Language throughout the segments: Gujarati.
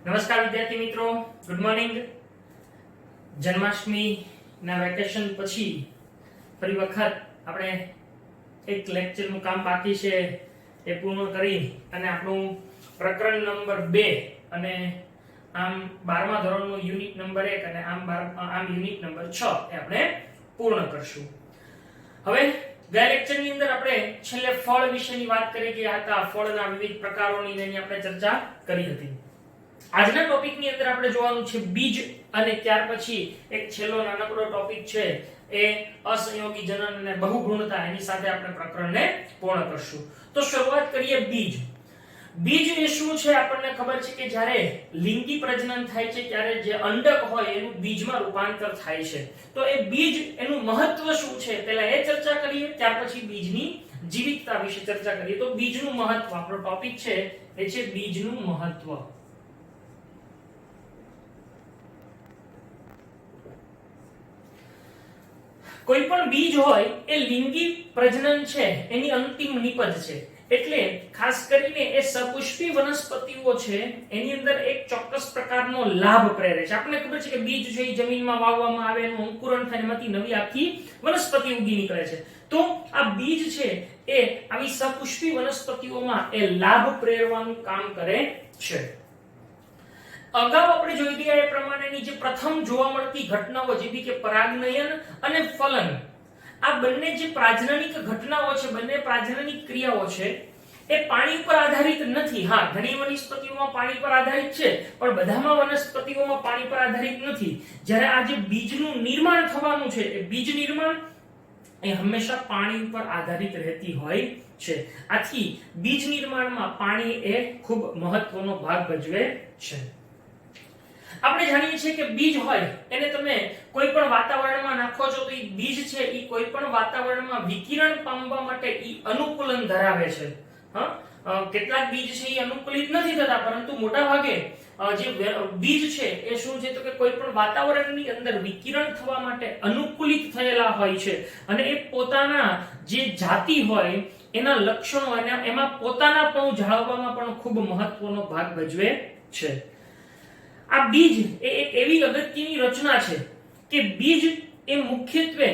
નમસ્કાર વિદ્યાર્થી મિત્રો, ગુડ મોર્નિંગ. જન્માષ્ટમીના વેકેશન પછી ફરી વખત આપણે એક લેક્ચરનું કામ બાકી છે એ પૂર્ણ કરી અને આપણું પ્રકરણ નંબર 2 અને આમ 12મા ધોરણનું યુનિટ નંબર 1 અને આમ યુનિટ નંબર 6 એ આપણે પૂર્ણ કરશું. હવે ગયા લેક્ચરની અંદર આપણે છેલ્લે ફળ વિશેની વાત કરી ગયા હતા. ફળના વિવિધ પ્રકારોની એની આપણે ચર્ચા કરી હતી. આજના ટોપિકની અંદર આપણે જોવાનું છે બીજ અને ત્યાર પછી એક છેલ્લો નાનકડો ટોપિક છે એ અસંયોગી જનન અને બહુભ્રૂણતા. એની સાથે આપણે પ્રકરણને પૂર્ણ કરશું. તો શરૂઆત કરીએ બીજ. બીજ એ શું છે? આપણને ખબર છે કે જ્યારે લિંગી પ્રજનન થાય છે ત્યારે જે અંડક હોય એનું બીજમાં રૂપાંતર થાય છે. તો એ બીજ એનું મહત્વ શું છે પહેલા એ ચર્ચા કરીએ, ત્યાર પછી બીજની જીવિતતા વિશે ચર્ચા કરીએ. તો બીજનું મહત્વ આપણો ટોપિક છે એ છે બીજનું મહત્વ. કોઈ પણ બીજ હોય એ લિંગી પ્રજનન છે એની અંતિમ નિપજ છે. એટલે ખાસ કરીને એ સપુષ્પી વનસ્પતિઓ છે એની અંદર એક ચોક્કસ પ્રકારનો લાભ પ્રેરે છે. આપણને ખબર છે કે બીજ છે એ જમીનમાં વાવવામાં આવે, એનું અંકુરણ થાય, એમાંથી નવી આખી વનસ્પતિ ઉગી નીકળે છે. તો આ બીજ છે એ આવી સપુષ્પી વનસ્પતિઓમાં એ લાભ પ્રેરવાનું કામ કરે છે. અગાઉ આપણે જોઈ ગયા એ પ્રમાણેની જે પ્રથમ જોવા મળતી ઘટનાઓ જેવી કે પરાગનયન અને ફલન, આ બંને જે પ્રાજનનિક ઘટનાઓ છે, બંને પ્રાજનનિક ક્રિયાઓ છે એ પાણી પર આધારિત નથી. હા, ઘણી વનસ્પતિઓમાં પાણી પર આધારિત છે, પણ બધામાં વનસ્પતિઓમાં પાણી પર આધારિત નથી. જ્યારે આ જે બીજનું નિર્માણ થવાનું છે એ બીજ નિર્માણ એ હંમેશા પાણી ઉપર આધારિત રહેતી હોય છે. આથી બીજ નિર્માણમાં પાણી એ ખૂબ મહત્વનો ભાગ ભજવે છે. આપણે જાણીએ છીએ કે બીજ હોય એને તમે કોઈ પણ વાતાવરણમાં નાખો છો તો એ બીજ છે એ કોઈ પણ વાતાવરણમાં વિકિરણ પામવા માટે એ અનુકૂલન ધરાવે છે. કેટલાક બીજ છે એ અનુકૂલિત નથી થતા, પરંતુ મોટા ભાગે જે બીજ છે એ શું છે તો કે કોઈ પણ વાતાવરણની અંદર વિકિરણ થવા માટે અનુકૂલિત થયેલા હોય છે અને એ પોતાના જે જાતિ હોય એના લક્ષણો અને એમાં પોતાનાપણું જાળવવામાં પણ ખૂબ મહત્વનો ભાગ ભજવે છે. આ બીજ એ એક એવી અગત્યની રચના છે કે બીજ એ મુખ્યત્વે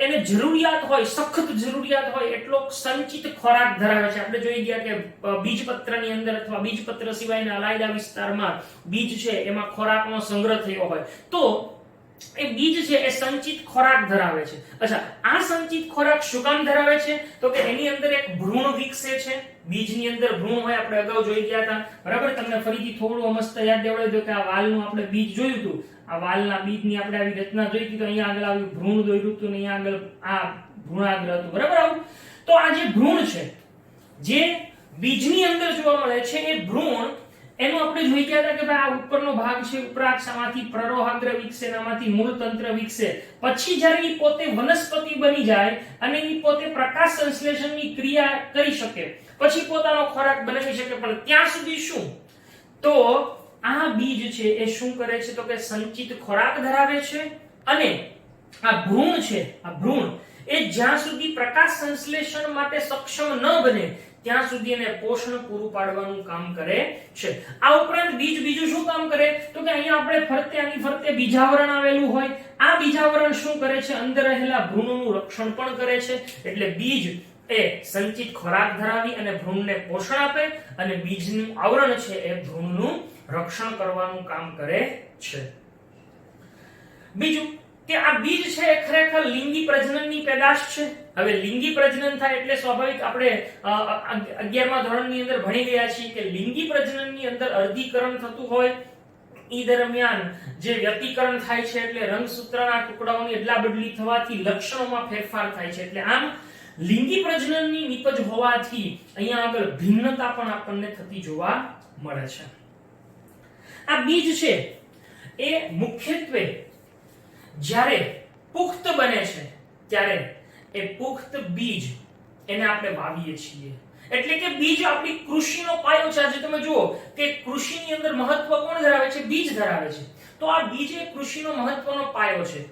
એને જરૂરિયાત હોય, સખત જરૂરિયાત હોય એટલો સંચિત ખોરાક ધરાવે છે. આપણે જોઈ ગયા કે બીજપત્રની અંદર અથવા બીજપત્ર સિવાયના અલાયદા વિસ્તારમાં બીજ છે એમાં ખોરાકનો સંગ્રહ થયો હોય તો એ બીજ છે એ સંચિત ખોરાક ધરાવે છે. અચ્છા, આ સંચિત ખોરાક શું કામ ધરાવે છે તો કે એની અંદર એક ભ્રૂણ વિકસે છે. બીજની અંદર ભ્રૂણ હોય, આપણે અગાઉ જોઈ ગયા હતા, બરાબર? તમને ફરીથી થોડું મસ્ત યાદ દેવડાવી દો કે આ વાલનું આપણે બીજ જોયું હતું. આ વાલના બીજની આપણે આવી રચના જોઈ હતી. તો અહીંયા આગળ આવ્યું ભ્રૂણ દોર્યું હતું, અહીંયા આગળ આ ભ્રૂણાગ્ર હતું, બરાબર? આવું તો આ જે ભ્રૂણ છે જે બીજની અંદર જોવા મળે છે એ ભ્રૂણ એનું આપણે જોઈ ગયા હતા કે ભાઈ આ ઉપરનો ભાગ છે ઉપરાક્ષમાંથી પ્રરોહાગ્ર વિકસે, એનામાંથી મૂળ તંત્ર વિકસે. પછી જ્યારે એ પોતે વનસ્પતિ બની જાય અને એ પોતે પ્રકાશ સંશ્લેષણની ક્રિયા કરી શકે, પછી પોતાનો ખોરાક બનાવી શકે. પણ ત્યાં સુધી શું તો આ બીજ છે એ શું કરે છે તો કે સંચિત ખોરાક ધરાવે છે અને આ ભ્રૂણ છે, આ ભ્રૂણ એ જ્યાં સુધી પ્રકાશ સંશ્લેષણ માટે સક્ષમ ન બને ત્યાં સુધી એને પોષણ પૂરું પાડવાનું કામ કરે છે. આ ઉપરાંત બીજ બીજું શું કામ કરે તો કે અહીંયા આપણે ફરતે આની ફરતે બીજાવરણ આવેલું હોય. આ બીજાવરણ શું કરે છે? અંદર રહેલા ભ્રૂણનું રક્ષણ પણ કરે છે. એટલે બીજ એ સંચિત ખોરાક ધરાવી અને ભ્રૂણને પોષણ આપે અને બીજનું આવરણ છે એ ભ્રૂણનું રક્ષણ કરવાનું કામ કરે છે. બીજું કે આ બીજ છે એ ખરેખર લિંગી પ્રજનનની પેદાશ છે. હવે લિંગી પ્રજનન થાય એટલે સ્વાભાવિક આપણે 11મા ધોરણની અંદર ભણી ગયા છીએ કે લિંગી પ્રજનનની અંદર અર્ધીકરણ થતું હોય. ઈ દરમિયાન જે વ્યતિકરણ થાય છે એટલે રંગસૂત્રના ટુકડાઓની અદલાબદલી થવાથી લક્ષણોમાં ફેરફાર થાય છે. એટલે આમ લિંગી પ્રજનનની નિપજ હોવાથી અહીંયા આગળ ભિન્નતા પણ આપણને થતી જોવા મળે છે. આ બીજ છે એ મુખ્યત્વે જ્યારે પુખ્ત બને છે ત્યારે એ પુખ્ત બીજ એને આપણે વાવીએ છીએ. એટલે કે બીજ આપણી કૃષિનો પાયો છે. આજે તમે જુઓ કે કૃષિની અંદર મહત્વ કોણ ધરાવે છે? બીજ ધરાવે છે. તો આ બીજ એ કૃષિનો મહત્વનો પાયો છે.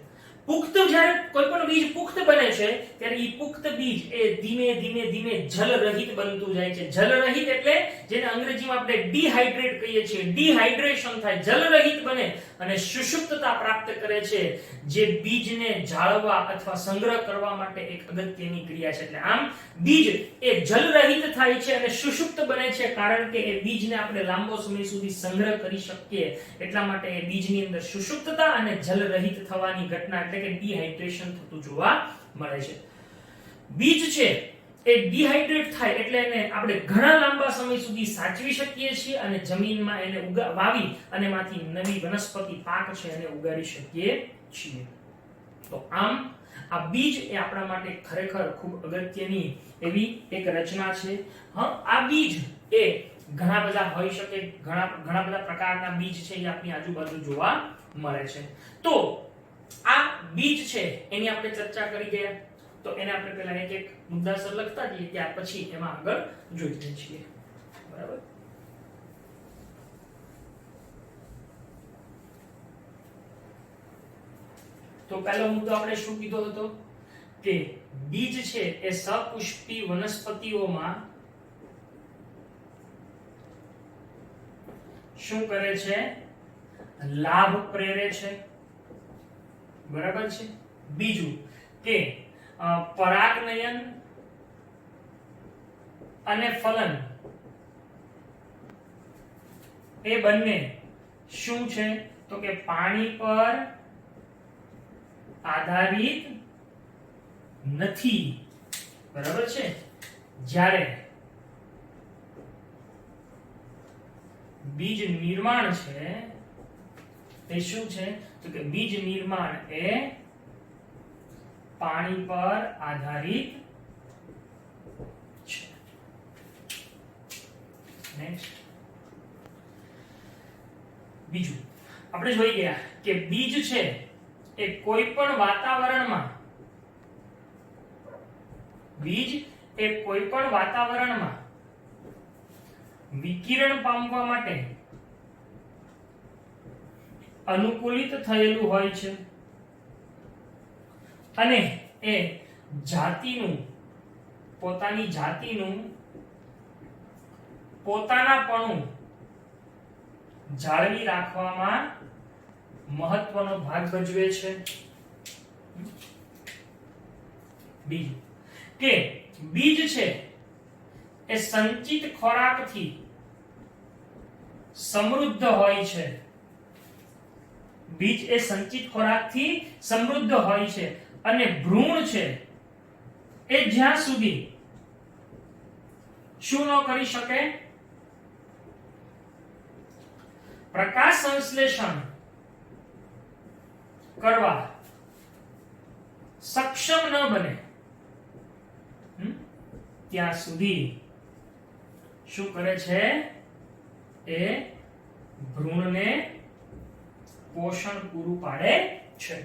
પુખ્ત જ્યારે કોઈ પણ બીજ પુખ્ત બને છે ત્યારે એ પુખ્ત બીજ એ ધીમે ધીમે ધીમે જલ રહિત બનતું જાય છે. જલ રહિત એટલે જેને અંગ્રેજીમાં આપણે ડિહાઇડ્રેટ કહીએ છીએ, ડિહાઇડ્રેશન થાય, જલરહિત બને અને સુષુપ્તતા પ્રાપ્ત કરે છે, જે બીજને જાળવવા અથવા સંગ્રહ કરવા માટે એક અગત્યની ક્રિયા છે. એટલે આમ બીજ એ જલરહિત થાય છે અને સુષુપ્ત બને છે, કારણ કે એ બીજને આપણે લાંબો સમય સુધી સંગ્રહ કરી શકીએ એટલા માટે એ બીજની અંદર સુષુપ્તતા અને જલરહિત થવાની ઘટના એટલે કે ડિહાઇડ્રેશન થતું જોવા મળે છે. બીજ છે એ ડિહાઇડ્રેટ થાય એટલે એને આપણે ઘણા લાંબા સમય સુધી સાચવી શકીએ છીએ અને જમીનમાં એને વાવી અને એમાંથી નવી વનસ્પતિ પાક છે એને ઉગાડી શકીએ છીએ. તો આમ આ બીજ એ આપણા માટે ખરેખર ખૂબ અગત્યની એવી એક રચના છે. આ બીજ એ ઘણા બધા હોઈ શકે, ઘણા બધા પ્રકારના બીજ છે એ આપણી આજુબાજુ જોવા મળે છે. તો આ બીજ છે એની આપણે ચર્ચા કરી ગયા, તો એને આપણે પહેલા એક એક મુદ્દાસર લખતા જઈએ, ત્યાર પછી એમાં આગળ જોઈએ છીએ. બરાબર? તો પહેલો મુદ્દો આપણે શું કીધો હતો કે બીજ છે એ સપુષ્પી વનસ્પતિઓમાં શું કરે છે? લાભ પ્રેરે છે. બરાબર છે? બીજું કે પરાગનયન અને ફલન એ બંને શું છે? તો કે પાણી પર આધારિત નથી. બરાબર છે? જ્યારે બીજ નિર્માણ છે એ શું છે? તો કે બીજ નિર્માણ એ પાણી પર આધારિત છે. નેક્સ્ટ બીજું આપણે જોઈ ગયા કે બીજ છે એ કોઈ પણ વાતાવરણમાં વિકિરણ પામવા માટે અનુકૂલિત થયેલું હોય છે અને એ પોતાની જાતિનું પોતાનાપણું જાળવી રાખવામાં મહત્વનો ભાગ ભજવે છે. બીજું કે બીજ છે એ સંચિત ખોરાકથી સમૃદ્ધ હોય છે. બીજ એ સંચિત ખોરાકથી સમૃદ્ધ હોય છે અને ભ્રૂણ છે એ જ્યાં સુધી શું ન કરી શકે? પ્રકાશ સંશ્લેષણ કરવા સક્ષમ ન બને ત્યાં સુધી શું કરે છે? એ ભ્રૂણને પોષણ પૂરું પાડે છે.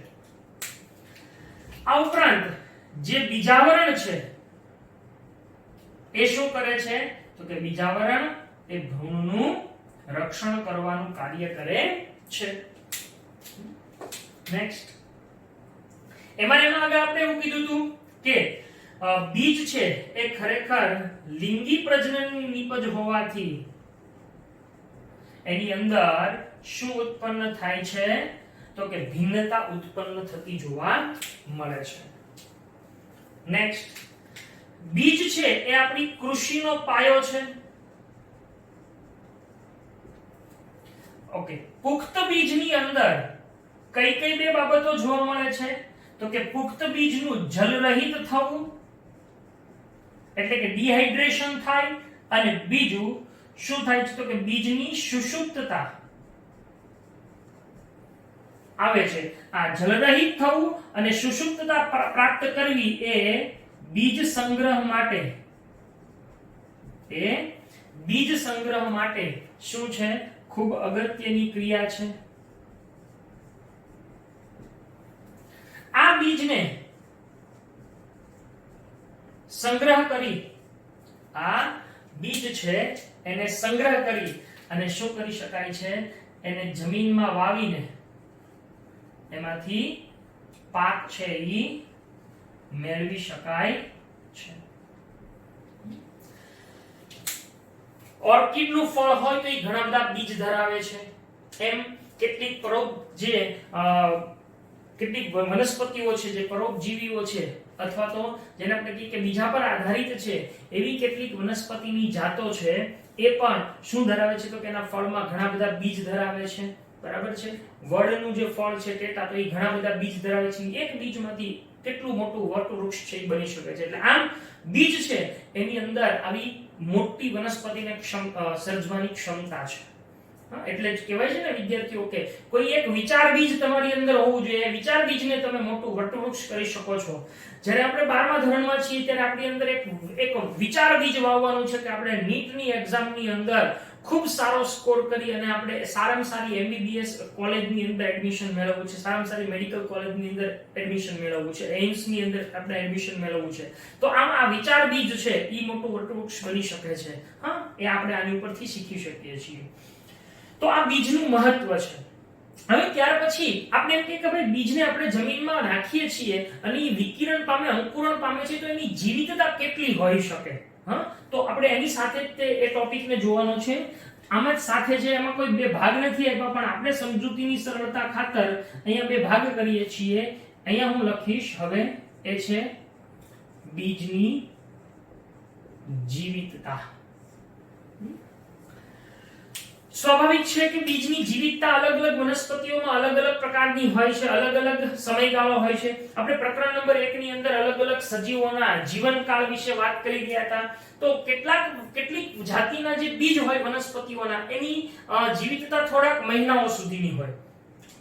આ ઉપરાંત જે બીજાવરણ છે એ શું કરે છે? તો કે બીજાવરણ એ ભ્રૂણનું રક્ષણ કરવાનું કાર્ય કરે છે. નેક્સ્ટ એમાં આગળ આપણે એવું કીધું હતું કે બીજ છે એ ખરેખર લિંગી પ્રજનનની નીપજ હોવાથી એની અંદર શું ઉત્પન્ન થાય છે? તો કે ભિન્નતા ઉત્પન્ન થતી જોવા મળે છે. નેક્સ્ટ બીજ છે એ આપણી કૃષિનો પાયો છે. ઓકે, પુખ્ત બીજની અંદર કઈ કઈ બે બાબતો જોવા મળે છે? તો કે પુખ્ત બીજનું જલરહિત થવું એટલે કે ડિહાઇડ્રેશન થાય અને બીજું શું થાય છે? તો કે બીજની સુષુપ્તતા આવે છે. આ જલરહિત થવું અને સુષુપ્તતા પ્રાપ્ત કરવી એ બીજ સંગ્રહ માટે શું છે? ખૂબ અગત્યની ક્રિયા છે. આ બીજને સંગ્રહ કરી એને સંગ્રહ કરી અને શું કરી શકાય છે? એને જમીનમાં વાવીને એમાંથી પાક છે ઈ મેળવી શકાય છે. ઓર્કિડનું ફળ હોય તો એ ઘણા બધા બીજ ધરાવે છે. એમ કેટલીક કેટલીક વનસ્પતિઓ છે જે પરોપજીવીઓ છે અથવા તો જેને આપણે કહીએ કે બીજા પર આધારિત છે એવી કેટલીક વનસ્પતિની જાતો છે એ પણ શું ધરાવે છે તો કે એના ફળમાં ઘણા બધા બીજ ધરાવે છે. બરાબર છે. વડનું જે ફળ છે ટેટા તો એ ઘણા બધા બીજ ધરાવે છે. એક બીજમાંથી કેટલું મોટું વટવૃક્ષ છે એ બની શકે છે. એટલે આમ બીજ છે એની અંદર આવી મોટી વનસ્પતિને સર્જવાની ક્ષમતા છે. એટલે જ કહેવાય છે ને વિદ્યાર્થીઓ કે કોઈ એક વિચાર બીજ તમારી અંદર હોવું જોઈએ. વિચાર બીજને તમે મોટું વટવૃક્ષ કરી શકો છો. જ્યારે આપણે 12મા ધોરણમાં છીએ ત્યારે આપણી અંદર એક વિચાર બીજ વાવવાનું છે કે આપણે નીટની એક્ઝામની અંદર ખૂબ સારો સ્કોર કરી અને આપણે સારામાં સારી એમબીબીએસ કોલેજની અંદર એડમિશન મેળવવું છે, સારામાં સારી મેડિકલ કોલેજની અંદર એડમિશન મેળવવું છે, એમ્સની અંદર આપણે એડમિશન મેળવવું છે. તો આમ આ વિચાર બીજ છે એ મોટું વટવૃક્ષ બની શકે છે. એ આપણે આની ઉપરથી શીખી શકીએ છીએ. તો આ બીજનું મહત્વ છે. હવે ત્યાર પછી આપણે એમ કે ભાઈ બીજને આપણે જમીનમાં નાખીએ છીએ અને એ વિકિરણ પામે, અંકુરણ પામે છે તો એની જીવિતતા કેટલી હોઈ શકે. તો આપણે એની સાથે જ એ ટોપિકને જોવાનો છે. આમાં જ સાથે છે, એમાં કોઈ બે ભાગ નથી આપ્યા પણ આપણે સમજૂતીની સરળતા ખાતર અહીંયા બે ભાગ કરીએ છીએ. અહીંયા હું લખીશ હવે એ છે બીજની જીવિતતા. સ્વાભાવિક છે કે બીજની જીવિતતા અલગ અલગ વનસ્પતિઓમાં અલગ અલગ પ્રકારની હોય છે, અલગ અલગ સમયગાળો હોય છે. આપણે પ્રકરણ નંબર 1 ની અંદર અલગ અલગ સજીવોના જીવનકાળ વિશે વાત કરી રહ્યા હતા. તો કેટલીક જાતિના જે બીજ હોય વનસ્પતિઓના એની જીવિતતા થોડાક મહિનાઓ સુધીની હોય.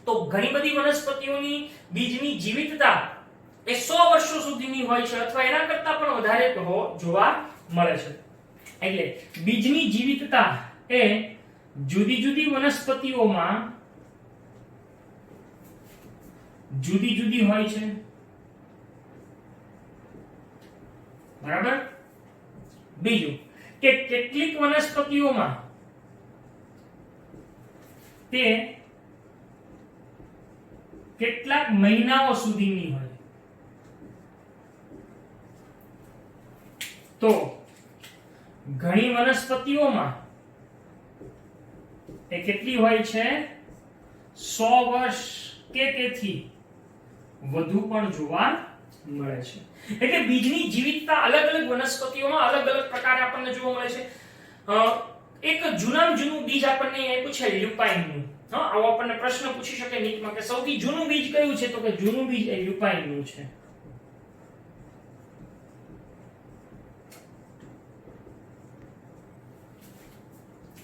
તો ઘણી બધી વનસ્પતિઓની બીજની જીવિતતા એ 100 વર્ષો સુધીની હોય છે અથવા એના કરતા પણ વધારે જોવા મળે છે. એટલે બીજની જીવિતતા એ જુદી જુદી વનસ્પતિઓમાં જુદી જુદી હોય છે. બરાબર. બીજું કે કેટલીક વનસ્પતિઓમાં તે કેટલાક મહિનાઓ સુધીની હોય. તો ઘણી વનસ્પતિઓમાં એ કેટલી હોય છે 100 વર્ષ કે તેથી વધુ પણ જોવા મળે છે. એટલે બીજની જીવિતતા અલગ અલગ વનસ્પતિઓમાં અલગ અલગ પ્રકારે આપણને જોવા મળે છે. એક જૂનામાં જૂનું બીજ આપણને આપ્યું છે લ્યુપાઇનનું. આવો આપણને પ્રશ્ન પૂછી શકે નીટમાં કે સૌથી જૂનું બીજ કયું છે તો કે જૂનું બીજ એ લ્યુપાઇનનું છે.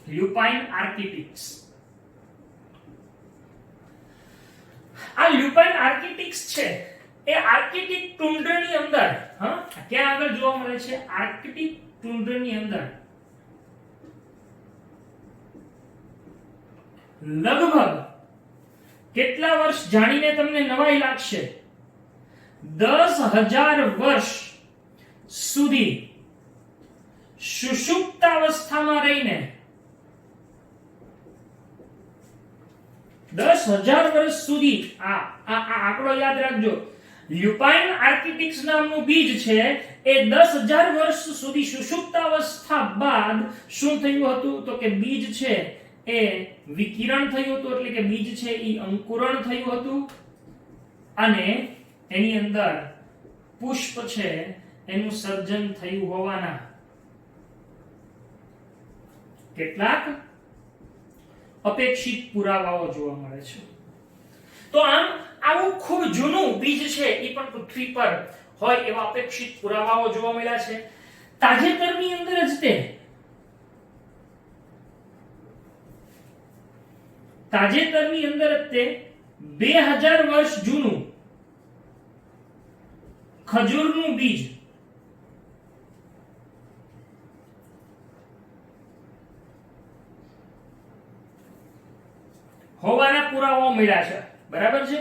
લ્યુપાઇન આર્કિટિક્સ. આ લ્યુપાઇન આર્કિટિક્સ છે એ આર્કટિક ટુન્ડ્રાની અંદર ક્યાં આગળ જોવા મળે છે? આર્કટિક ટુન્ડ્રાની અંદર લગભગ કેટલા વર્ષ જાણીને તમને નવાઈ લાગશે 10,000 વર્ષ સુધી સુષુપ્તાવસ્થામાં રહીને 10,000 વર્ષ સુધી આ આંકડો યાદ રાખજો. લ્યુપાઇન આર્કિટિક્સ નામનું બીજ છે એ 10,000 વર્ષ સુધી સુષુપ્તાવસ્થા બાદ શું થયું હતું તો કે બીજ છે એ વિકિરણ થયું હતું. એટલે કે બીજ છે એ અંકુરણ થયું હતું અને એની અંદર પુષ્પ છે એનું સર્જન થયું હોવાના કેટલાક અપેક્ષિત પુરાવાઓ જોવા મળે છે. તો આવું ખૂબ જૂનું બીજ છે એ પણ પૃથ્વી પર હોય એવા અપેક્ષિત પુરાવાઓ જોવા મળ્યા છે. તાજેતરની અંદર જ તે 2000 વર્ષ જૂનું ખજૂરનું બીજ હોવાના પુરાવાઓ મળ્યા છે. બરાબર છે.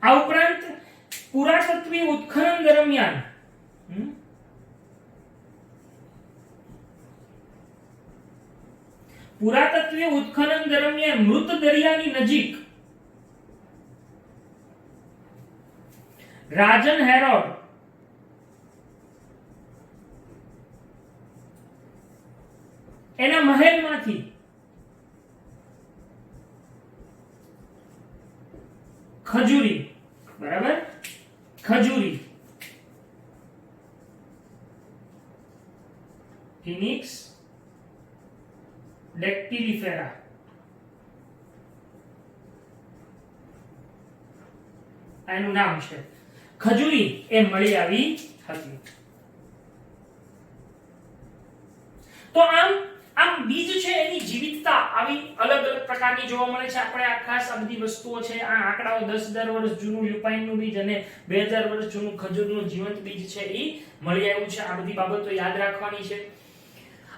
આ ઉપરાંત પુરાતત્વીય ઉત્ખનન દરમિયાન મૃત દરિયાની નજીક રાજન હેરોડ એના મહેલમાંથી ખજૂરી, બરાબર, ખજૂરી, ફિનિક્સ ડેક્ટિલિફેરા, એનું નામ છે, ખજૂરી એ મળી આવી હતી. તો આમ બીજ છે એની જીવિતતા આવી અલગ અલગ પ્રકારની જોવા મળે છે. આપણે આ ખાસ આ બધી વસ્તુઓ છે, આ આંકડાઓ 10,000 વર્ષ જૂનું લ્યુપાઇનનું બીજ અને 2000 વર્ષ જૂનું ખજૂરનું જીવંત બીજ છે એ મળી આવ્યું છે. આ બધી બાબતો યાદ રાખવાની છે.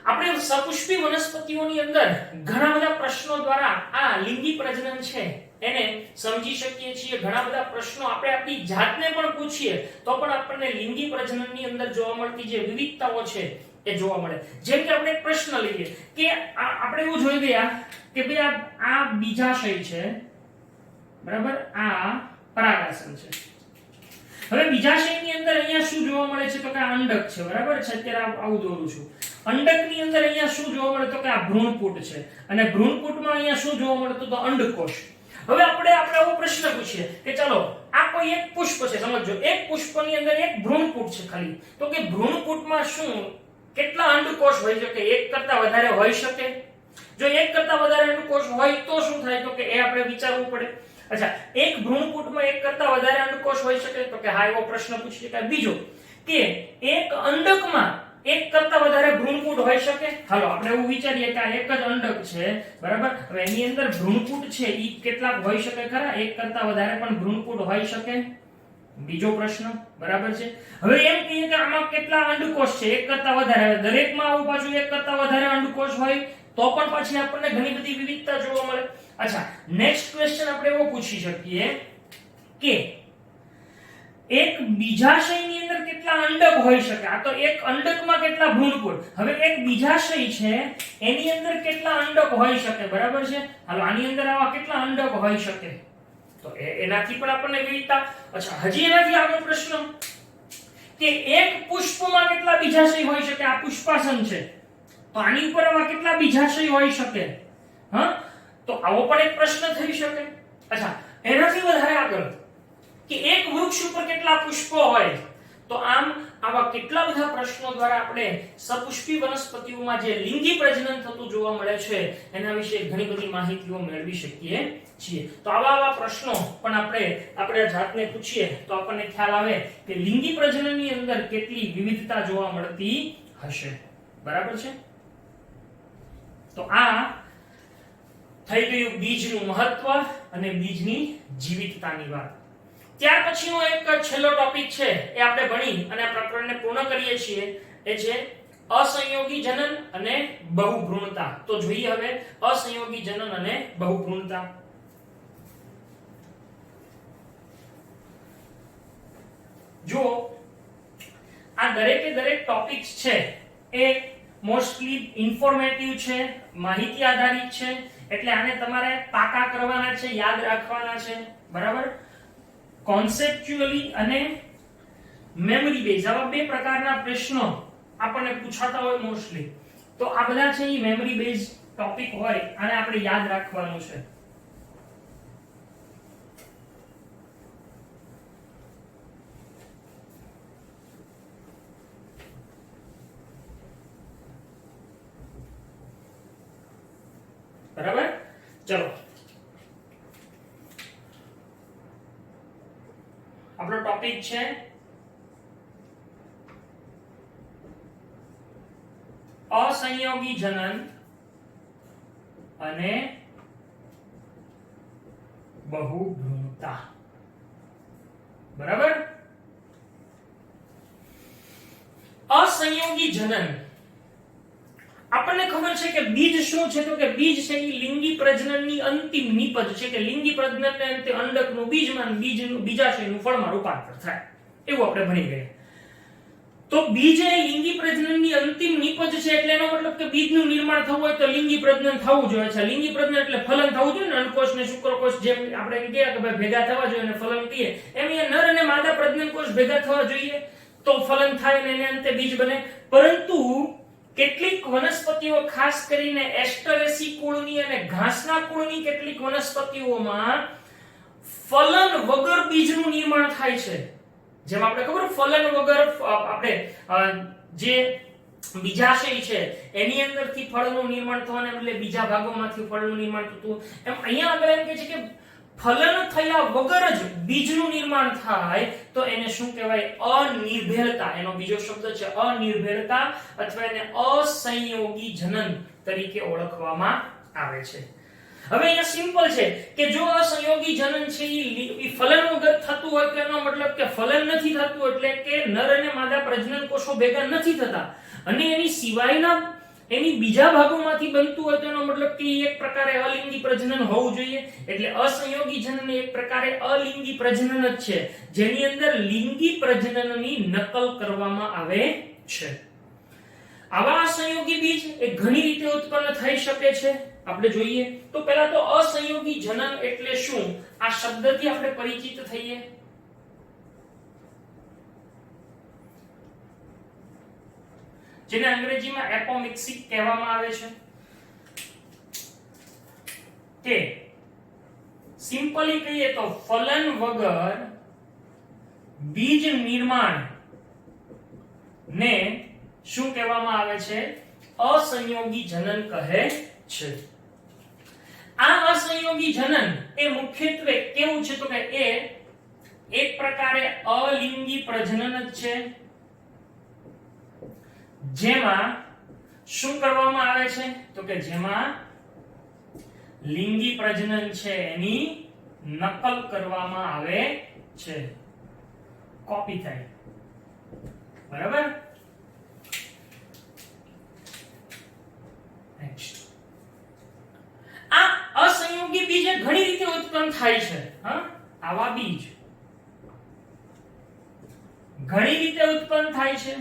આપણે સપુષ્પી વનસ્પતિઓની અંદર ઘણા બધા પ્રશ્નો દ્વારા આ લિંગી પ્રજનન છે એને સમજી શકીએ છીએ. ઘણા બધા પ્રશ્નો આપણે આપણી જાતને પણ પૂછીએ તો પણ આપણને લિંગી પ્રજનનની અંદર જોવા મળતી જે વિવિધતાઓ છે એ જોવા મળે. જેમ કે આપણે એક પ્રશ્ન લઈએ કે આપણે એવું જોઈ ગયા કે ભાઈ આ બીજાશય છે, બરાબર, આ પરાગાસન છે. હવે બીજાશયની અંદર અહીંયા શું જોવા મળે છે તો કે આ અંડક છે, બરાબર છે. અત્યારે આવું દોરું છું. અંડકની અંદર અહીંયા શું જોવા મળે તો કે આ ભ્રૂણપૂટ છે, અને ભ્રૂણપૂટમાં અહીંયા શું જોવા મળે તો અંડકોષ. હવે આપણે એવો પ્રશ્ન પૂછીએ કે ચાલો આ કોઈ એક પુષ્પ છે, સમજો એક પુષ્પની અંદર એક ભ્રૂણપૂટ છે ખાલી, તો કે ભ્રૂણપૂટમાં શું કેટલા અંડકોષ હોઈ શકે? એક કરતા વધારે હોઈ શકે? જો એક કરતા વધારે અંડકોષ હોય તો શું થાય તો કે એ આપણે વિચારવું પડે. અચ્છા, એક ભ્રૂણપૂટમાં એક કરતા વધારે અંડકોષ હોઈ શકે તો કે હા, એવો પ્રશ્ન પૂછી શકાય. બીજો કે એક અંડકમાં એક કરતા વધારે ભ્રૂણપૂટ હોઈ શકે? હાલો આપણે એવું વિચારીએ કે આ એક જ અંડક છે, બરાબર. હવે એની અંદર ભ્રૂણપૂટ છે ઈ કેટલાક હોઈ શકે ખરા? એક કરતા વધારે પણ ભ્રૂણપૂટ હોઈ શકે? બીજો પ્રશ્ન, બરાબર છે. હવે એમ કહીએ કે આમાં કેટલા અંડકોષ છે? એક કરતા વધારે. દરેકમાં આવું પાછું એક કરતા વધારે અંડકોષ હોય તો પણ પછી આપણને ઘણી બધી વિવિધતા જોવા મળે. અચ્છા, નેક્સ્ટ ક્વેશ્ચન આપણે એવો પૂછી શકીએ કે એક બીજાશયની અંદર કેટલા અંડક હોઈ શકે? આ તો એક અંડકમાં કેટલા ભ્રૂણપૂટ. હવે એક બીજાશય છે એની અંદર કેટલા અંડક હોઈ શકે, બરાબર છે. હાલો આની અંદર આવા કેટલા અંડક હોઈ શકે તો એનાથી પણ આપણને વિવિધતા. અચ્છા, હજી એનાથી આગળ પ્રશ્ન કે એક પુષ્પમાં કેટલા બીજાશય હોઈ શકે? આ પુષ્પાસન છે તો આની ઉપર આવા કેટલા બીજાશય હોઈ શકે? હા, તો આવો પણ એક પ્રશ્ન થઈ શકે. અચ્છા, એનાથી વધારે આગળ કે એક વૃક્ષ ઉપર કેટલા પુષ્પો હોય? તો આમ આવા કેટલા બધા પ્રશ્નો દ્વારા આપણે સપુષ્પી વનસ્પતિઓમાં જે લિંગી પ્રજનન થતું જોવા મળે છે એના વિશે ઘણી બધી માહિતીઓ મેળવી શકીએ છીએ. તો આવા પ્રશ્નો પણ આપણે જાતને પૂછીએ તો આપણને ખ્યાલ આવે કે લિંગી પ્રજનનની અંદર કેટલી વિવિધતા જોવા મળતી હશે, બરાબર છે. તો આ થઈ ગયું બીજનું મહત્વ અને બીજની જીવિતતાની વાત. ત્યાર પછીનો એક છેલ્લો ટોપિક છે એ આપણે ભણી અને આ પ્રકરણને પૂર્ણ કરીએ છીએ, એ છે અસંયોગી જનન અને બહુભ્રૂણતા. તો જોઈએ હવે અસંયોગી જનન અને બહુભ્રૂણતા. જો આ દરેકે દરેક ટોપિક્સ છે એ મોસ્ટલી ઇન્ફોર્મેટિવ છે, માહિતી આધારિત છે, એટલે આને તમારે પાકા કરવાના છે, યાદ રાખવાના છે, બરાબર. કોન્સેપ્ચ્યુઅલી અને મેમરી બેઝ આવા બે પ્રકારના પ્રશ્નો આપણને પૂછાતા હોય મોસ્ટલી. તો આ બધા છે એ મેમરી બેઝ ટોપિક હોય અને આપણે યાદ રાખવાનું છે. બરાબર, ચલો આપણો ટોપિક છે અસંયોગી જનન અને બહુભ્રૂણતા, બરાબર. અસંયોગી જનન આપણને ખબર છે કે બીજ શું છે તો કે બીજ છે એ લિંગી પ્રજનનની અંતિમ નિપજ છે કે લિંગી પ્રજનનને અંતે અંડકનું બીજમાં બીજનું બીજાશયનું ફળમાં રૂપાંતર થાય એવું આપણે ભણી ગયા. તો બીજ એ લિંગી પ્રજનનની અંતિમ નિપજ છે એટલે એનો મતલબ કે બીજનું નિર્માણ થવું હોય તો લિંગી પ્રજનન થવું જોઈએ છે. લિંગી પ્રજનન એટલે ફલન થવું જોઈએ ને, અંડકોષ ને શુક્રકોષ જેમ આપણે એમ કહીએ કે ભાઈ ભેગા થવા જોઈએ અને ફલન કહીએ એમ એ નર અને માદા પ્રજનન કોષ ભેગા થવા જોઈએ તો ફલન થાય અને એને અંતે બીજ બને. પરંતુ કેટલીક વનસ્પતિઓ ખાસ કરીને એસ્ટરેસી કુળની અને ઘાસના કુળની કેટલીક વનસ્પતિઓમાં ફલન વગર બીજનું નિર્માણ થાય છે. જેમ આપણે ખબર ફલન વગર આપણે જે બીજાશય છે એની અંદરથી ફળનું નિર્માણ થવાને બદલે બીજા ભાગોમાંથી ફળનું નિર્માણ થતું, એમ અહીંયા આગળ એમ કહે છે કે ફલન થયા વગર જ બીજનું નિર્માણ થાય તો એને શું કહેવાય? અનિર્ભેળતા. એનો બીજો શબ્દ છે અનિર્ભેળતા અથવા એને અસંયોગી જનન તરીકે ઓળખવામાં આવે છે. હવે અહીંયા સિમ્પલ છે કે જો અસંયોગી જનન છે એ ફલન વગર થતું હોય તો એનો મતલબ કે ફલન નથી થતું એટલે કે નર અને માદા પ્રજનન કોષો ભેગા નથી થતા, અને એની સિવાયના એની બીજા ભાગોમાંથી બનતું હોય તો એનો મતલબ કે એક પ્રકારે અલિંગી પ્રજનન હોવું જોઈએ. એટલે અસંયોગી જનન એક પ્રકારે અલિંગી પ્રજનન જ છે જેની અંદર લિંગી પ્રજનનની નકલ કરવામાં આવે છે. આવા અસંયોગી બીજ એ ઘણી રીતે ઉત્પન્ન થઈ શકે છે. આપણે જોઈએ તો પહેલા તો અસંયોગી જનન એટલે શું આ શબ્દથી આપણે પરિચિત થઈએ. જેને અંગ્રેજીમાં એપોમિક્સિક કહેવામાં આવે છે. કે સિમ્પલી કહીએ તો ફલન વગર બીજ નિર્માણ ને શું કહેવામાં આવે છે? અસંયોગી જનન કહે છે. આ અસંયોગી જનન એ મુખ્યત્વે કેવું છે તો કે એ એક પ્રકારે અલિંગી પ્રજનન જ છે જેમાં શું કરવામાં આવે છે તો કે જેમાં લિંગી પ્રજનન છે એની નકલ કરવામાં આવે છે, કોપી થાય. બરાબર. નેક્સ્ટ, આ અસંયોગી બીજ ઘણી રીતે ઉત્પન્ન થાય છે. આવા બીજ ઘણી રીતે ઉત્પન્ન થાય છે.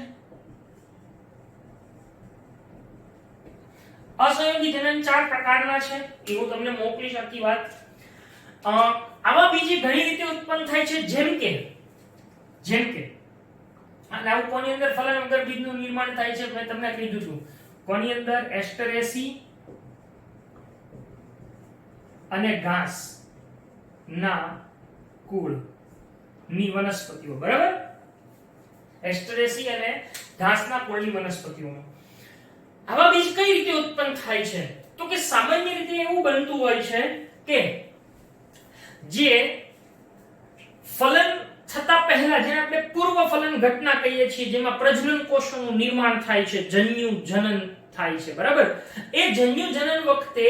અસંયોગી જનન 4 પ્રકારના છે એ હું તમને મોકલીશ આખી વાત. આવા બીજ ઘણી રીતે ઉત્પન્ન થાય છે જેમ કે અને આવું કોની અંદર ફલન વગર બીજનું નિર્માણ થાય છે મેં તમને કીધું હતું. કોની અંદર? એસ્ટરેસી અને ઘાસ ના કુળ ની વનસ્પતિઓ. બરાબર. એસ્ટરેસી અને ઘાસના કુળની વનસ્પતિઓમાં આવા બીજ કઈ રીતે ઉત્પન્ન થાય છે તો કે સામાન્ય રીતે એવું બનતું હોય છે કે જે ફલન થતા પહેલા જે આપણે પૂર્વ ફલન ઘટના કહીએ છીએ જેમાં પ્રજનન કોષોનું નિર્માણ થાય છે, જન્યુ જનન થાય છે. બરાબર. એ જન્યુ જનન વખતે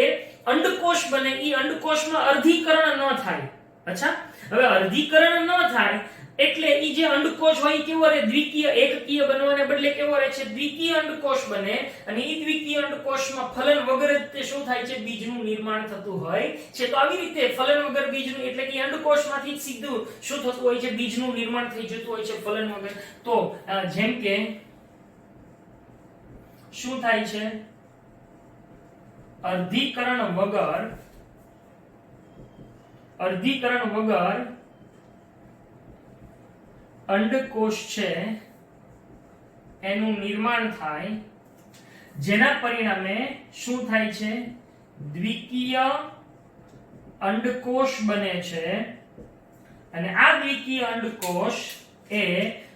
અંડકોષ બને. ઈ અંડકોષમાં અર્ધીકરણ ન થાય. અચ્છા, હવે અર્ધીકરણ ન થાય એટલે ઈ જે અંડકોષ હોય કેવો રહે? દ્વિકીય. એકકીય બનવાને બદલે કેવો રહે છે? દ્વિકીય અંડકોષ બને. અને ઈ દ્વિકીય અંડકોષમાં ફલન વગર જ તે શું થાય છે? બીજનું નિર્માણ થતું હોય છે. તો આવી રીતે ફલન વગર બીજનું એટલે કે અંડકોષમાંથી જ સીધું શું થતું હોય છે? બીજનું નિર્માણ થઈ જતું હોય છે ફલન વગર. તો જેમ કે શું થાય છે? અર્ધીકરણ વગર અંડકોષ છે એનું નિર્માણ થાય જેના પરિણામે શું થાય છે? દ્વિકીય અંડકોષ બને છે. અને આ દ્વિકીય અંડકોષ એ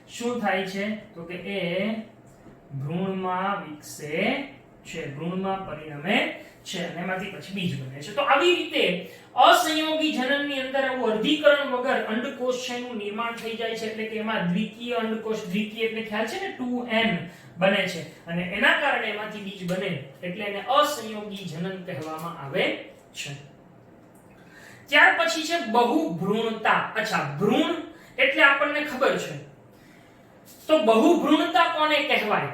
શું થાય છે તો કે એ ભ્રૂણમાં વિકસે છે, ભ્રૂણમાં પરિણમે છે અને એમાંથી પછી બીજ બને છે. તો આવી રીતે અસંયોગી જનનની અંદર આવું અર્ધીકરણ વગર અંડકોષ છે એનું નિર્માણ થઈ જાય છે. એટલે કે એમાં દ્વિકીય અંડકોષ, દ્વિકીય એટલે ખ્યાલ છે ને 2n બને છે અને એના કારણે એમાંથી બીજ બને એટલે એને અસંયોગી જનન કહેવામાં આવે છે. ત્યાર પછી છે બહુભ્રૂણતા. અચ્છા, ભ્રૂણ એટલે આપણને ખબર છે. તો બહુભ્રૂણતા કોને કહેવાય?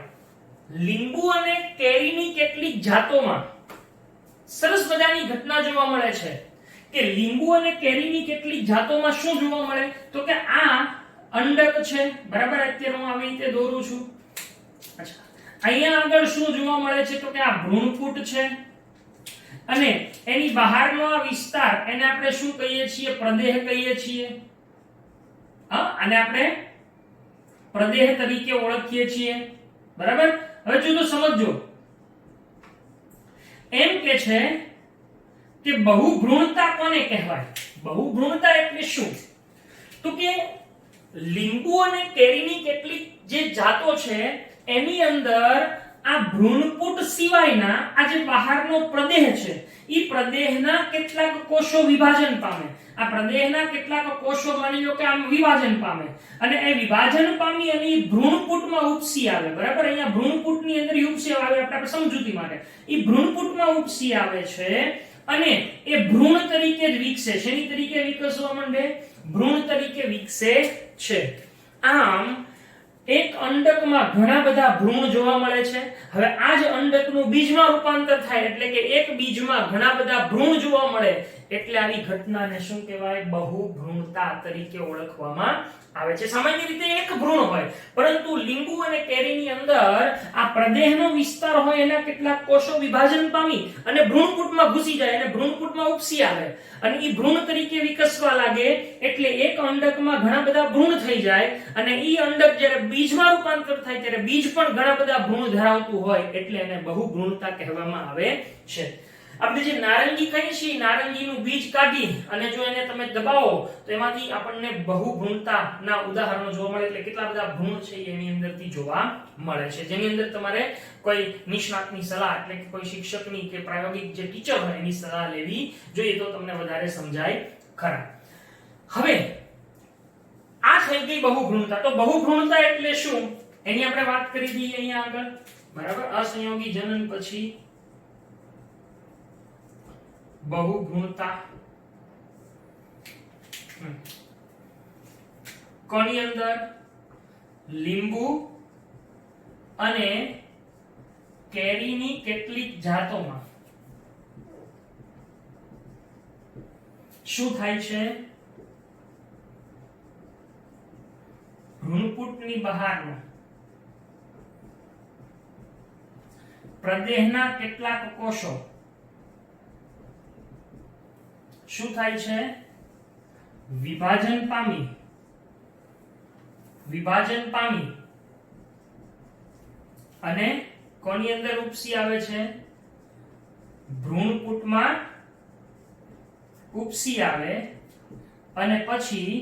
લીંબુ અને કેરીની કેટલીક જાતોમાં સરસ મજાની ઘટના જોવા મળે છે કે લીંબુ અને કેરીની કેટલીક જાતોમાં શું જોવા મળે તો કે આ અંડક છે. બરાબર. અત્યારે હું આવી રીતે દોરું છું. અચ્છા, અહીંયા આગળ શું જોવા મળે છે તો કે આ ભ્રૂણપૂટ છે અને એની બહારનો આ વિસ્તાર એને આપણે શું કહીએ છીએ? પ્રદેહ કહીએ છીએ. આને આપણે પ્રદેહ તરીકે ઓળખીએ છીએ. બરાબર. હવે જો સમજો એમ કે છે કે બહુભ્રૂણતા કોને કહેવાય? બહુભ્રૂણતા એટલે શું? તો કે લીંબુ અને કેરીની કેટલીક જે જાતો છે એની અંદર આ ભ્રૂણપુટ સિવાયના આ જે બહારનો પ્રદેહ છે ઈ પ્રદેહના કેટલાક કોષો વિભાજન પામે. આ પ્રદેહના કેટલાક કોષો માની લો કે આમ વિભાજન પામે અને એ વિભાજન પામી અને ઈ ભ્રૂણપુટમાં ઉપસી આવે. બરાબર, અહીંયા ભ્રૂણપુટની અંદર ઉપસી આવે આપણે સમજૂતી માટે. ઈ ભ્રૂણપુટમાં ઉપસી આવે છે અને એ ભ્રૂણ તરીકે જ વિકસે. શેની તરીકે વિકસવા માંડે? ભ્રૂણ તરીકે વિકસે છે. આમ એક અંડકમાં ઘણા બધા ભ્રૂણ જોવા મળે છે. હવે આ જ અંડકનું બીજમાં રૂપાંતર થાય એટલે કે એક બીજમાં ઘણા બધા ભ્રૂણ જોવા મળે એટલે આવી ઘટનાને શું કહેવાય? બહુભ્રૂણતા તરીકે ઓળખવામાં આવે છે. સામાન્ય રીતે એક ભ્રૂણ હોય પરંતુ લીંબુ અને કેરીની અંદર આ પ્રદેહનો વિસ્તાર હોય એના કેટલાક કોષો વિભાજન પામી અને ભ્રૂણપુટમાં ઘૂસી જાય અને ભ્રૂણપુટમાં ઉપસી આવે અને ઈ ભ્રૂણ તરીકે વિકસવા લાગે એટલે એક અંડકમાં ઘણા બધા ભ્રૂણ થઈ જાય અને ઈ અંડક જ્યારે બીજમાં રૂપાંતર થાય ત્યારે બીજ પણ ઘણા બધા ભ્રૂણ ધરાવતું હોય એટલે એને બહુભ્રૂણતા કહેવામાં આવે છે. આપણે જે નારંગી ખાઈએ છીએ નારંગીનું બીજ કાઢી અને જો એને તમે દબાવો તો એમાંથી આપણને બહુભ્રૂણતાના ઉદાહરણો જોવા મળે. એટલે કેટલા બધા ભ્રૂણ છે એની અંદરથી જોવા મળે છે જેની અંદર તમારે કોઈ નિષ્ણાતની સલાહ એટલે કે કોઈ શિક્ષકની કે પ્રાયોગિક જે ટીચર હોય એની સલાહ લેવી જોઈએ તો તમને વધારે સમજાય ખરા. હવે આ થઈ ગઈ બહુભ્રૂણતા. તો બહુભ્રૂણતા એટલે શું એની આપણે વાત કરી દઈએ અહીંયા આગળ. બરાબર, અસંયોગી જનન પછી બહુભ્રૂણતા કોની અંદર? લીંબુ અને કેરીની કેટલીક જાતોમાં શું થાય છે? ભ્રૂણપુટની બહારનો પ્રદેહના કેટલાક કોષો શું થાય છે? વિભાજન પામી અને કોની અંદર ઉપસી આવે છે? ભ્રૂણપુટમાં ઉપસી આવે અને પછી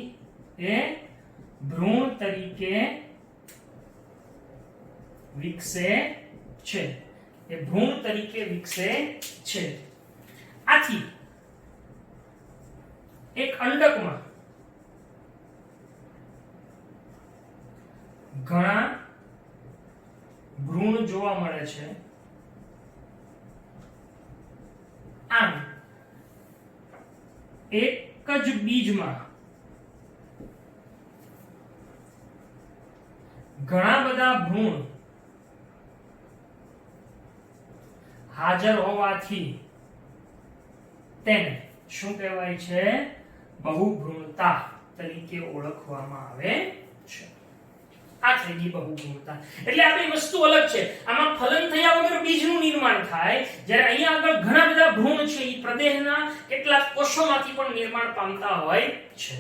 એ ભ્રૂણ તરીકે વિકસે છે. એ ભ્રૂણ તરીકે વિકસે છે. આથી એક અંડકમાં ઘણા ભ્રૂણ જોવા મળે છે. આમ એક જ બીજમાં ઘણા બધા ભ્રૂણ હાજર હોવાથી તેને શું કહેવાય છે? બહુભ્રૂણતા તરીકે ઓળખવામાં આવે છે. આ થઈ ગઈ બહુભ્રૂણતા. એટલે આ બે વસ્તુ અલગ છે. આમાં ફલન થયા વગર બીજનું નિર્માણ થાય જ્યારે અહીંયા આગળ ઘણા બધા ભ્રૂણ છે ઈ પ્રદેહના કેટલાક કોષોમાંથી પણ નિર્માણ પામતા હોય છે.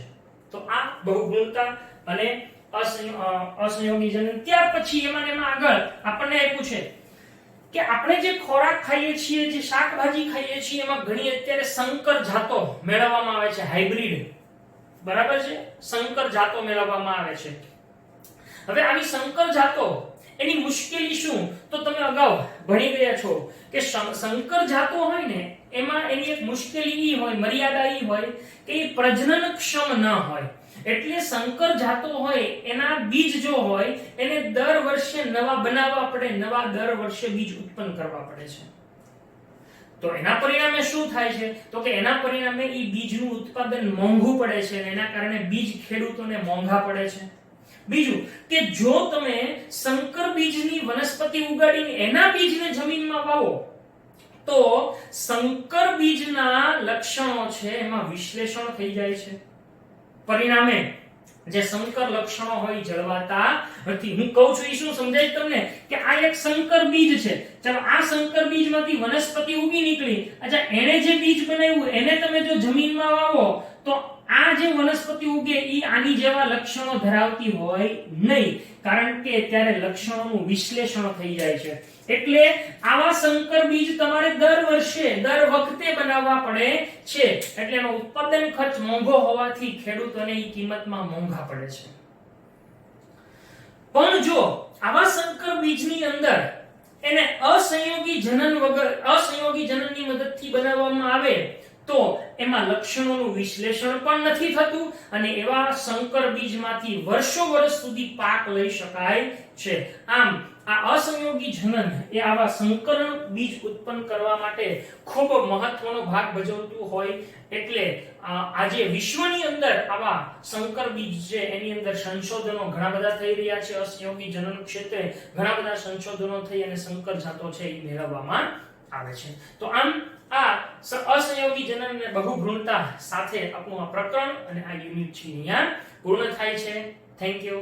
તો આ બહુભ્રૂણતા અને અસંયોગી જનન. ત્યાર પછી એમાં આગળ આપણને એ પૂછે કે આપણે જે ખોરાક ખાઈએ છીએ જે શાકભાજી ખાઈએ છીએ એમાં ઘણી અત્યારે સંકર જાતો મેળવવામાં આવે છે. હાઇબ્રિડ. બરાબર છે, સંકર જાતો મેળવવામાં આવે છે. હવે આવી સંકર જાતો એની મુશ્કેલી શું? તો તમે અગાઉ ભણી ગયા છો કે સંકર જાતો હોય ને એમાં એની એક મુશ્કેલી ઈ હોય, મર્યાદા ઈ હોય કે એ પ્રજનનક્ષમ ન હોય. એટલે સંકર જાતો હોય એના બીજ જો હોય એને દર વર્ષે નવા બનાવવા પડે, નવા દર વર્ષે બીજ ઉત્પન્ન કરવા પડે છે. તો એના પરિણામે શું થાય છે? તો કે એના પરિણામે ઈ બીજનું ઉત્પાદન મોંઘું પડે છે અને એના કારણે બીજ ખેડૂતોને મોંઘા પડે છે. બીજું કે જો તમે સંકર બીજની વનસ્પતિ ઉગાડીને એના બીજને જમીનમાં વાવો તો સંકર બીજના લક્ષણો છે એમાં વિશ્લેષણ થઈ જાય છે. પરિણામે જે સંકર લક્ષણો હોય જળવાતા નથી. હું કહું છું એ શું સમજાય તમને કે આ એક સંકર બીજ છે. ચાલો આ સંકર બીજમાંથી વનસ્પતિ ઉગી નીકળી. અચ્છા, એને જે બીજ બનાવ્યું એને તમે જો જમીનમાં વાવો તો આ જે વનસ્પતિ ઉગે ઈ આની જેવા લક્ષણો ધરાવતી હોય નહીં, કારણ કે ત્યારે લક્ષણોનું વિશ્લેષણ થઈ જાય છે. એટલે આવા સંકર બીજ તમારે દર વર્ષે દર વખતે બનાવવા પડે છે. એટલે એનો ઉત્પાદન ખર્ચ મોંઘો હોવાથી ખેડૂતોને ઈ કિંમતમાં મોંઘા પડે છે. પણ જો આવા સંકર બીજની અંદર એને અસંયોગી જનન વગર અસંયોગી જનનની મદદથી બનાવવામાં આવે તો એમાં લક્ષણોનું વિશ્લેષણ પણ નથી થતું અને એવા સંકર બીજમાંથી વર્ષો સુધી પાક લઈ શકાય છે. આમ આ અસંયોગી જનન એ આવા સંકરણ બીજ ઉત્પન્ન કરવા માટે ખૂબ મહત્વનો ભાગ ભજવતું હોય. એટલે આજે વિશ્વની અંદર આવા સંકર બીજ છે એની અંદર સંશોધનો ઘણા બધા થઈ રહ્યા છે. અસંયોગી જનન ક્ષેત્રે ઘણા બધા સંશોધનો થઈ અને સંકર જાતો છે એ મેળવવામાં આવે છે. તો આમ આ અસંયોગી જનન અને બહુભ્રૂણતા સાથે આપણું આ પ્રકરણ અને આ યુનિટ છે અહીંયા પૂર્ણ થાય છે. Thank you.